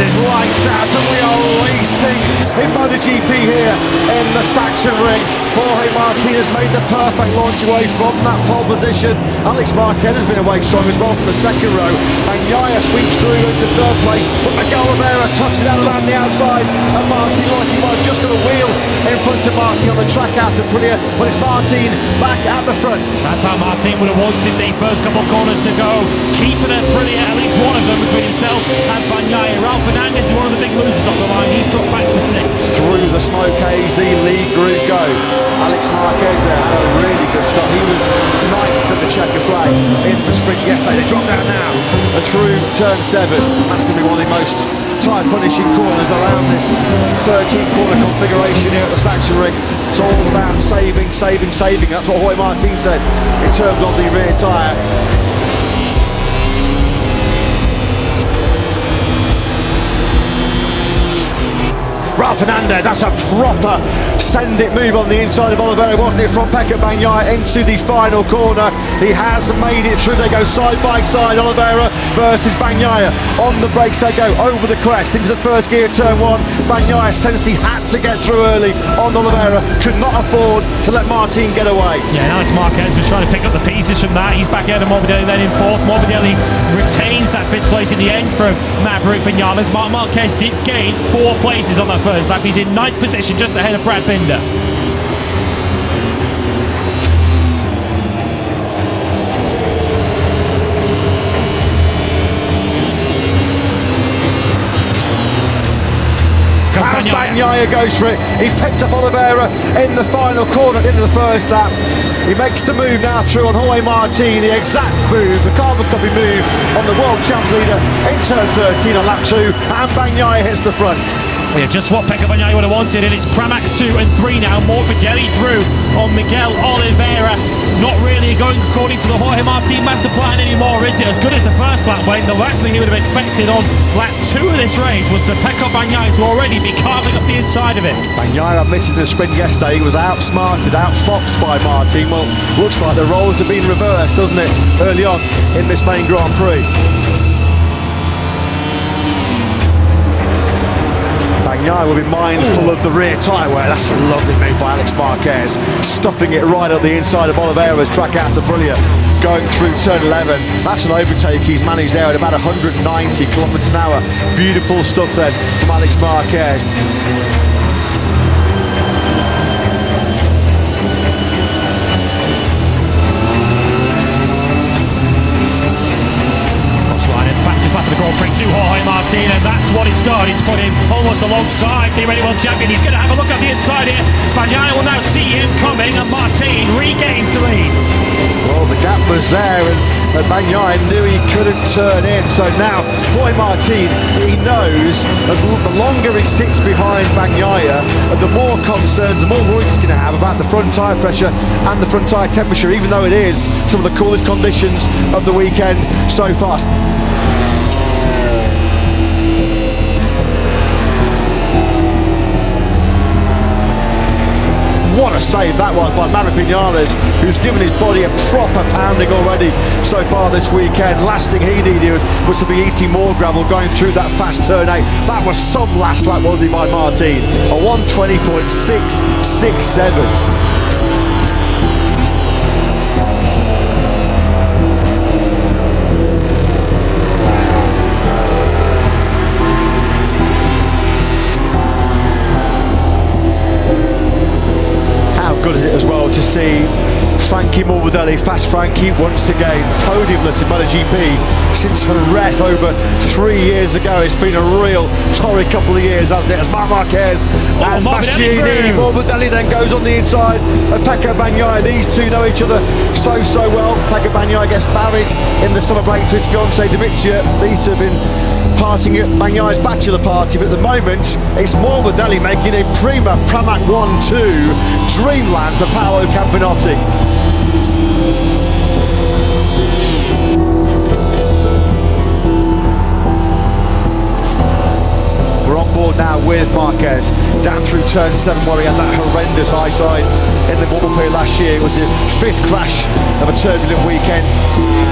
is lights out and we are racing in MotoGP here in the Sachsenring. Jorge Martin has made the perfect launch away from that pole position. Alex Marquez has been away strong as well from the second row. Bagnaia sweeps through into third place, but Miguel Oliveira touches it out around the outside, and Martin, like he might have just got a wheel in front of Martin on the track out of Aprilia, but it's Martin back at the front. That's how Martin would have wanted the first couple of corners to go, keeping Aprilia, at least one of them, between himself and Bagnaia. Ralph Fernandez is one of the big losers off the line. He's dropped back to 6th. Through the smoke haze, the lead group go. Alex Marquez there had a really good start. He was 9th at the checker flag in the sprint yesterday. They drop down now and through turn 7. That's going to be one of the most time-punishing corners around this 13-corner configuration here at the Sachsenring. It's all about saving. That's what Jorge Martin said in terms of the rear tyre. Ralph Fernandez, that's a proper send-it move on the inside of Oliveira, wasn't it, from Pecco Bagnaia into the final corner. He has made it through. They go side by side, Oliveira versus Bagnaia. On the brakes they go, over the crest, into the first gear, turn 1. Bagnaia sensed he had to get through early on Oliveira, could not afford to let Martin get away. Yeah, and Alex Marquez was trying to pick up the pieces from that. He's back out of Morbidelli then in 4th. Morbidelli retains that 5th place in the end for Maverick Vinales. Marquez did gain 4 places on that first lap. He's in 9th position, just ahead of Brad Binder. As Bagnaia goes for it, he picked up Oliveira in the final corner at the end of the first lap. He makes the move now through on Jorge Martin, the exact move, the carbon copy move on the World Champs leader in turn 13 on lap 2, and Bagnaia hits the front. Yeah, just what Pecco Bagnaia would have wanted, and it's Pramac 2 and 3 now. Morbidelli through on Miguel Oliveira. Not really going according to the Jorge Martin master plan anymore, is it? As good as the first lap went, the last thing he would have expected on lap 2 of this race was for Pecco Bagnaia to already be carving up the inside of it. Bagnaia admitted in the sprint yesterday he was outsmarted, outfoxed by Martin. Well, looks like the roles have been reversed, doesn't it, early on in this main Grand Prix. Bagnaia will be mindful of the rear tyre wear. That's a lovely move by Alex Marquez, stuffing it right up the inside of Oliveira's track out of Aprilia, going through turn 11. That's an overtake he's managed there at about 190 kilometres an hour. Beautiful stuff then from Alex Marquez. Lap of the Grand Prix to Jorge Martin, and that's what it's done. It's put him almost alongside the Ready World Champion. He's going to have a look at the inside here. Bagnaia will now see him coming, and Martin regains the lead. Well, the gap was there, and Bagnaia knew he couldn't turn in. So now, Jorge Martin, he knows as the longer he sits behind Bagnaia, the more concerns, the more worries he's going to have about the front tyre pressure and the front tyre temperature, even though it is some of the coolest conditions of the weekend so far. What a save that was by Maverick Vinales, who's given his body a proper pounding already so far this weekend. Last thing he needed was to be eating more gravel going through that fast turn 8. That was some last lap, wasn't it, by Martin? A 1:20.667. Good is it as well to see Frankie Morbidelli, Fast Frankie, once again podiumless in MotoGP since Jerez over 3 years ago. It's been a real torrid couple of years, hasn't it? As Marc Marquez and Bastianini. Morbidelli then goes on the inside of Pecco Bagnaia. These two know each other so well. Pecco Bagnaia gets married in the summer break to his fiancée Dimitria. These two have been partying at Bagnaia's bachelor party, but at the moment it's Morbidelli making a prima Pramac 1-2 dreamland for Paolo Campinotti. We're on board forward now with Marquez, down through turn 7 where he had that horrendous high side in the bubble period last year. It was the 5th crash of a turbulent weekend.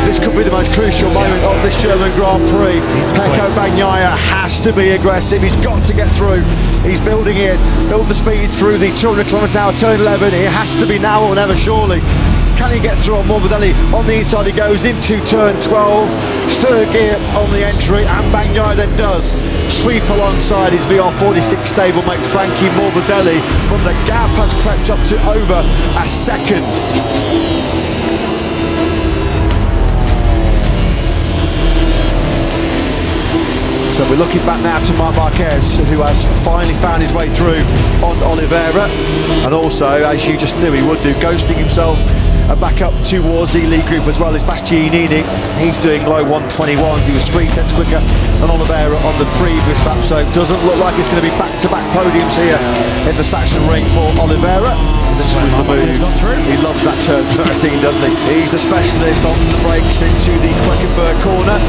This could be the most crucial moment of this German Grand Prix. Pecco Bagnaia has to be aggressive, he's got to get through. He's building it, build the speed through the 200km/h turn 11. It has to be now or never, surely. Can he get through on Morbidelli? On the inside he goes into turn 12, 3rd gear on the entry, and Bagnaia then does sweep alongside his VR46 stablemate Frankie Morbidelli, but the gap has crept up to over a second. So we're looking back now to Marc Marquez, who has finally found his way through on Oliveira, and also, as you just knew he would do, ghosting himself back up towards the lead group as well as Bastianini. He's doing low 121s. He was 3/10 quicker than Oliveira on the previous lap, so it doesn't look like it's going to be back-to-back podiums here in the Sachsenring for Oliveira. This was the move. He loves that turn 13, doesn't he? He's the specialist on the brakes into the Queckenberg corner.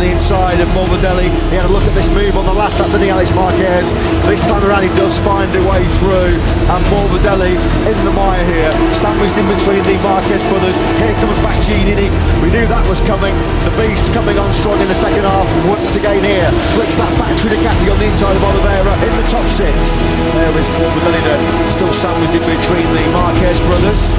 The inside of Morbidelli, he had a look at this move on the last lap, didn't he, Alex Marquez? This time around he does find a way through, and Morbidelli in the mire here, sandwiched in between the Marquez brothers. Here comes Bastianini, we knew that was coming, the beast coming on strong in the second half, once again here, flicks that factory Ducati on the inside of Oliveira in the top 6. There is Morbidelli there, still sandwiched in between the Marquez brothers.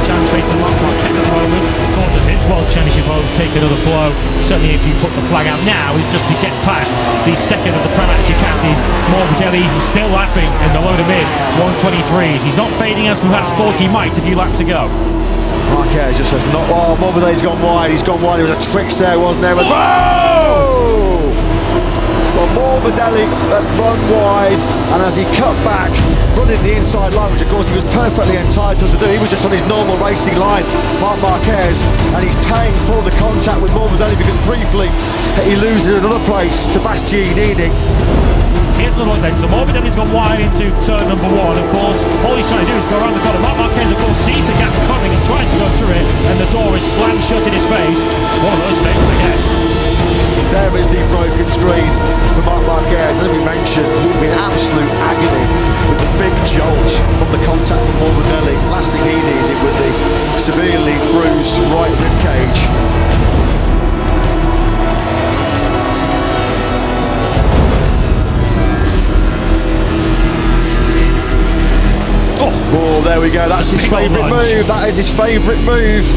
Chance facing Marc Marquez at the moment causes his World Championship home to take another blow. Certainly if you put the flag out now is just to get past the second of the Pramac Ducatis. Morbidelli, he's still lapping in the low to mid 123s. He's not fading as perhaps thought he might a few laps ago. Marquez just says not. Oh, Morbidelli's gone wide. He's gone wide. There was a twitch there, wasn't there? Whoa! Well, Morbidelli run wide, and as he cut back, running the inside line, which of course he was perfectly entitled to do. He was just on his normal racing line, Marc Marquez, and he's paying for the contact with Morbidelli because briefly he loses another place to Bastianini. Here's the look then, so Morbidelli's gone wide into turn number 1. Of course, all he's trying to do is go around the corner. Marc Marquez, of course, sees the gap coming and tries to go through it, and the door is slammed shut in his face. It's one of those things, I guess. There is the broken screen for Marc Marquez. As we mentioned, he's been absolute agony with the big jolt from the contact from Morbidelli. Last thing he needed with the severely bruised right rib cage. Oh, there we go. That's his favourite move. That is his favourite move.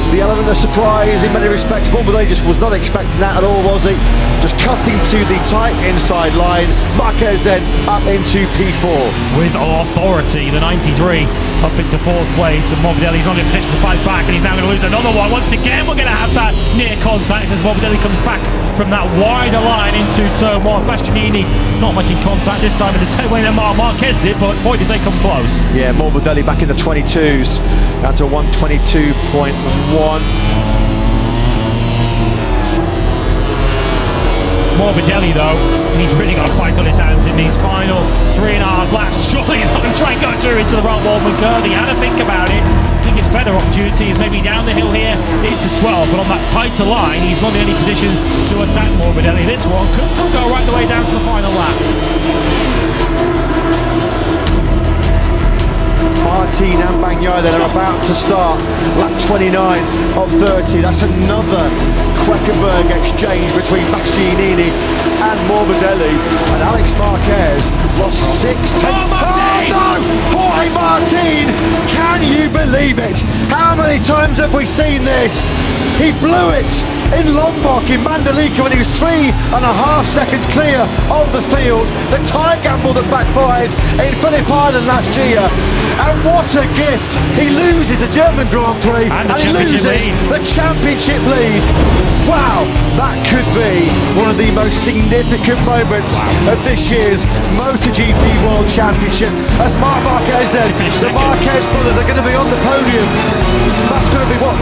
The element of surprise in many respects. Morbidelli just was not expecting that at all, was he? Just cutting to the tight inside line. Marquez then up into P4. With authority, the 93 up into 4th place, and Morbidelli's not in a position to fight back, and he's now going to lose another one. Once again, we're going to have that near contact as Morbidelli comes back from that wider line into turn 1. Bastianini not making contact this time in the same way that Marc Marquez did, but boy did they come close. Yeah, Morbidelli back in the 22s, down to 122.1. Morbidelli though, he's really got a fight on his hands in these final 3.5 laps. Surely he's not going to try and go through into the Route Waldman curve. He had to think about it. I think his better opportunity is maybe down the hill here into 12, but on that tighter line he's not in any position to attack Morbidelli. This one could still go right the way down to the final lap. Martin and Bagnaia then are about to start lap 29 of 30. That's another Queckenberg exchange between Bastianini and Morbidelli, and Alex Marquez lost 6/10. Oh no! Jorge Martin! Can you believe it? How many times have we seen this? He blew it in Lombok in Mandalika when he was 3.5 seconds clear of the field. The tyre gamble that backfired in Phillip Island last year. And what a gift! He loses the German Grand Prix and he loses the championship lead. Wow, that could be one of the most significant moments of this year's MotoGP World Championship. As Marc Marquez then, the Marquez brothers are going to be on the podium. That's going to be what?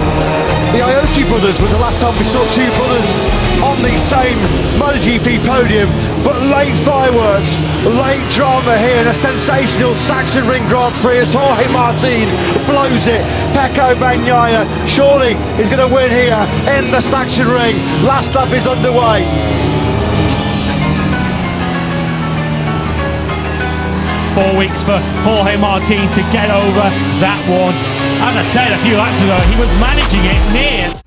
The Aoki brothers was the last time we saw two brothers on the same MotoGP podium. But late fireworks, late drama here in a sensational Sachsenring Grand Prix as Jorge Martin blows it. Pecco Bagnaia surely is going to win here in the Sachsenring. Last lap is underway. Four weeks for Jorge Martin to get over that one. As I said a few laps ago, he was managing it near